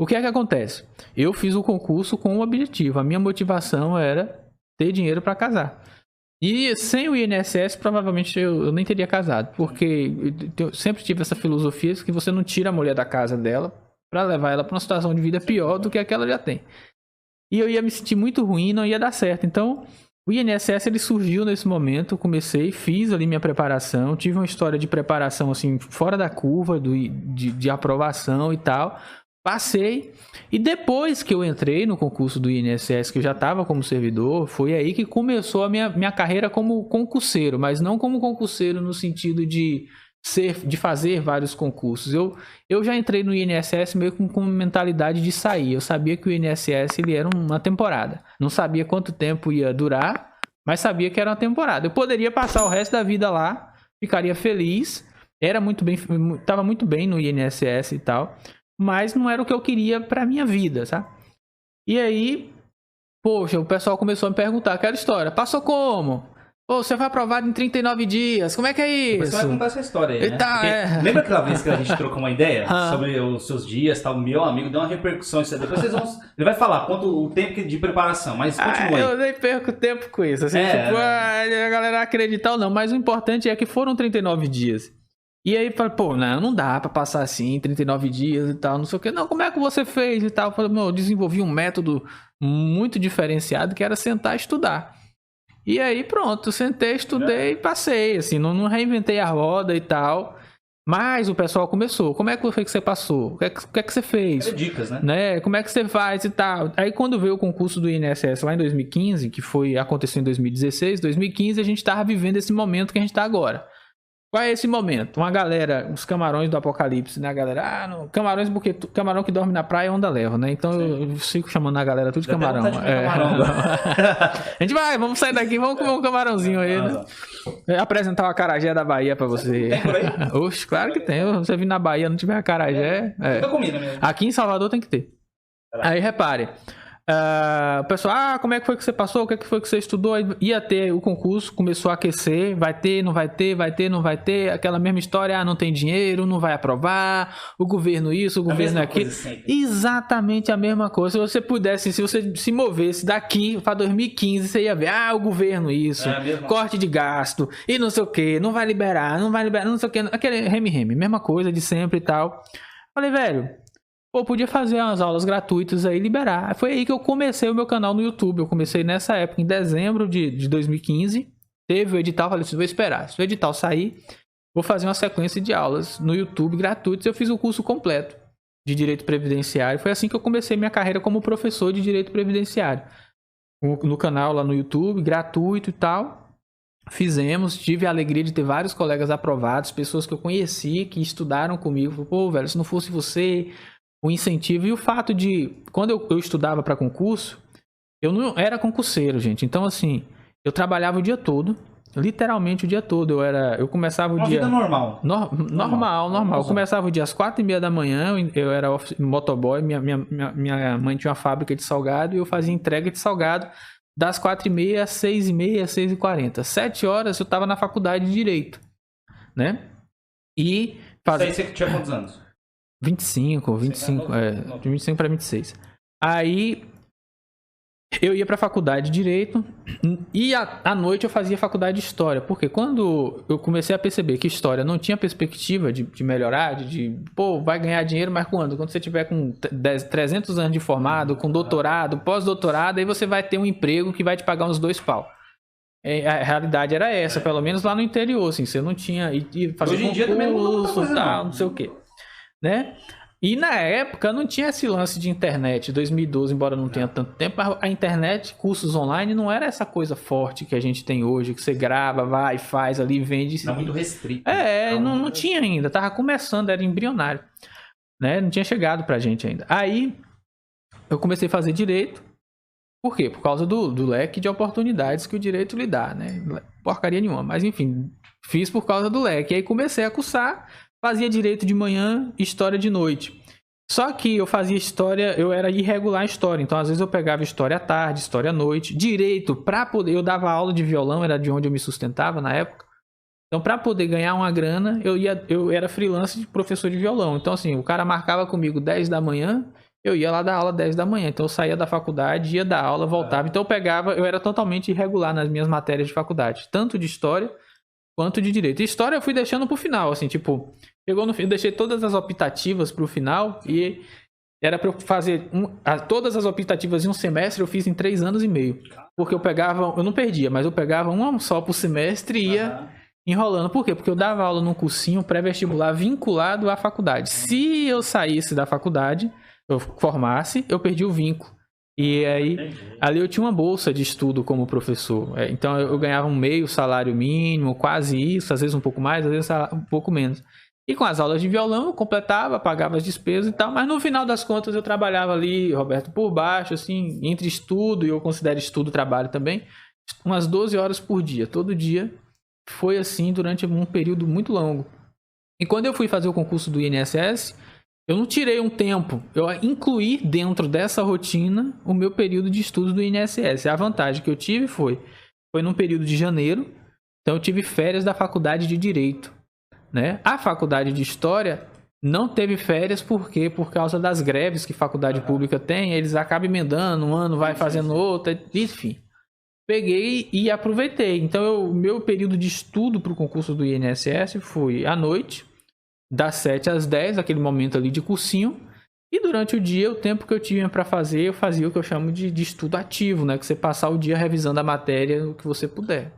O que é que acontece? Eu fiz o concurso com um objetivo. A minha motivação era ter dinheiro para casar. E sem o INSS, provavelmente eu nem teria casado. Porque eu sempre tive essa filosofia que você não tira a mulher da casa dela para levar ela para uma situação de vida pior do que a que ela já tem. E eu ia me sentir muito ruim, não ia dar certo. Então, o INSS ele surgiu nesse momento. Comecei, fiz ali minha preparação. Tive uma história de preparação assim fora da curva de aprovação e tal. Passei. E depois que eu entrei no concurso do INSS, que eu já estava como servidor, foi aí que começou a minha carreira como concurseiro. Mas não como concurseiro no sentido de fazer vários concursos. Eu já entrei no INSS meio com mentalidade de sair. Eu sabia que o INSS ele era uma temporada. Não sabia quanto tempo ia durar, mas sabia que era uma temporada. Eu poderia passar o resto da vida lá, ficaria feliz, estava muito bem no INSS e tal, mas não era o que eu queria pra minha vida, sabe? E aí, poxa, o pessoal começou a me perguntar, aquela história, passou como? Pô, você foi aprovado em 39 dias, como é que é isso? Você vai contar essa história aí, né? Tá, lembra aquela vez que a gente trocou uma ideia sobre os seus dias, tal? Meu amigo deu uma repercussão isso aí. Depois ele vai falar quanto o tempo de preparação, mas continua aí. Eu nem perco tempo com isso, assim, a galera acreditar ou não, mas o importante é que foram 39 dias. E aí, pô, não dá pra passar assim, 39 dias e tal, não sei o que. Não, como é que você fez e tal? Eu falei, eu desenvolvi um método muito diferenciado que era sentar e estudar. E aí pronto, sentei, estudei e passei, assim, não reinventei a roda e tal. Mas o pessoal começou, como é que foi que você passou? O que é que você fez? É dicas, né? Como é que você faz e tal? Aí quando veio o concurso do INSS lá em 2015, que aconteceu em 2016, 2015 a gente tava vivendo esse momento que a gente tá agora. Qual é esse momento? Uma galera, os camarões do apocalipse, né? A galera, não, camarões porque camarão que dorme na praia onda leva, né? Então eu fico chamando a galera tudo de camarão. A gente vamos sair daqui, vamos comer um camarãozinho aí, né? Apresentar o acarajé da Bahia pra você. Tem por aí? Oxe, claro que tem. Você vir na Bahia não tiver acarajé. Aqui em Salvador tem que ter. Aí repare. O pessoal, como é que foi que você passou? O que foi que você estudou? Ia ter o concurso, começou a aquecer, vai ter, não vai ter, vai ter, não vai ter, aquela mesma história, não tem dinheiro, não vai aprovar, o governo isso, o governo aquilo. Exatamente a mesma coisa. Se você pudesse, se você se movesse daqui para 2015, você ia ver, o governo isso, corte de gasto e não sei o que, não vai liberar, não sei o que, aquele reme-reme, mesma coisa de sempre e tal. Falei, velho, pô, podia fazer umas aulas gratuitas aí, liberar. Foi aí que eu comecei o meu canal no YouTube. Eu comecei nessa época, em dezembro de 2015. Teve o edital, falei assim, vou esperar. Se o edital sair, vou fazer uma sequência de aulas no YouTube gratuitas. Eu fiz o curso completo de Direito Previdenciário. Foi assim que eu comecei minha carreira como professor de Direito Previdenciário. No canal lá no YouTube, gratuito e tal. Fizemos, tive a alegria de ter vários colegas aprovados, pessoas que eu conheci, que estudaram comigo. Pô, velho, se não fosse você... o incentivo e o fato de, quando eu estudava para concurso, eu não era concurseiro, gente. Então, assim, eu trabalhava o dia todo, literalmente o dia todo. Eu começava o dia... Uma vida normal. Normal. Eu começava o dia às 4h30 da manhã, eu era motoboy, minha mãe tinha uma fábrica de salgado e eu fazia entrega de salgado das 4h30 às 6h30, 6h40. 7 horas eu estava na faculdade de Direito, né? E... Isso aí você tinha quantos anos? 25 de 25 para 26. Aí eu ia para a faculdade de Direito e à noite eu fazia faculdade de História. Porque quando eu comecei a perceber que História não tinha perspectiva de melhorar, vai ganhar dinheiro, mas quando? Quando você tiver com 300 anos de formado, com doutorado, pós-doutorado, aí você vai ter um emprego que vai te pagar uns 2 pau. A realidade era essa, pelo menos lá no interior, assim, você não tinha... Hoje em dia também não sei o quê. Né? E na época não tinha esse lance de internet. 2012, embora não tenha tanto tempo, a internet, cursos online, não era essa coisa forte que a gente tem hoje, que você grava, vai, faz ali, vende. Era muito restrito. Não tinha ainda, tava começando, era embrionário, né? Não tinha chegado pra gente ainda. Aí eu comecei a fazer direito. Por quê? Por causa do leque de oportunidades que o direito lhe dá, né? Porcaria nenhuma, mas enfim, fiz por causa do leque. Aí comecei a cursar. Fazia direito de manhã, história de noite. Só que eu fazia história, eu era irregular em história. Então, às vezes, eu pegava história à tarde, história à noite. Direito, para poder... Eu dava aula de violão, era de onde eu me sustentava na época. Então, para poder ganhar uma grana, eu era freelance de professor de violão. Então, assim, o cara marcava comigo 10 da manhã, eu ia lá dar aula 10 da manhã. Então eu saía da faculdade, ia dar aula, voltava. Então eu era totalmente irregular nas minhas matérias de faculdade, tanto de história quanto de direito. História eu fui deixando pro final, assim, tipo, chegou no fim, eu deixei todas as optativas pro final e era pra eu fazer todas as optativas em um semestre, eu fiz em 3 anos e meio. Porque eu não perdia, mas eu pegava uma só por semestre e ia enrolando. Por quê? Porque eu dava aula num cursinho pré-vestibular vinculado à faculdade. Se eu saísse da faculdade, eu formasse, eu perdi o vínculo. E aí, ali eu tinha uma bolsa de estudo como professor. Então eu ganhava um meio salário mínimo, quase isso, às vezes um pouco mais, às vezes um pouco menos. E com as aulas de violão eu completava, pagava as despesas e tal, mas no final das contas eu trabalhava ali, Roberto, por baixo, assim, entre estudo, e eu considero estudo trabalho também, umas 12 horas por dia, todo dia. Foi assim durante um período muito longo. E quando eu fui fazer o concurso do INSS, eu não tirei um tempo, eu incluí dentro dessa rotina o meu período de estudo do INSS. A vantagem que eu tive foi num período de janeiro, então eu tive férias da faculdade de Direito, né? A faculdade de História não teve férias por causa das greves que faculdade pública tem, eles acabam emendando, um ano vai fazendo outra, enfim. Peguei e aproveitei. Então o meu período de estudo para o concurso do INSS foi à noite, das 7 às 10, aquele momento ali de cursinho. E durante o dia, o tempo que eu tinha para fazer, eu fazia o que eu chamo de estudo ativo, né? Que você passar o dia revisando a matéria o que você puder.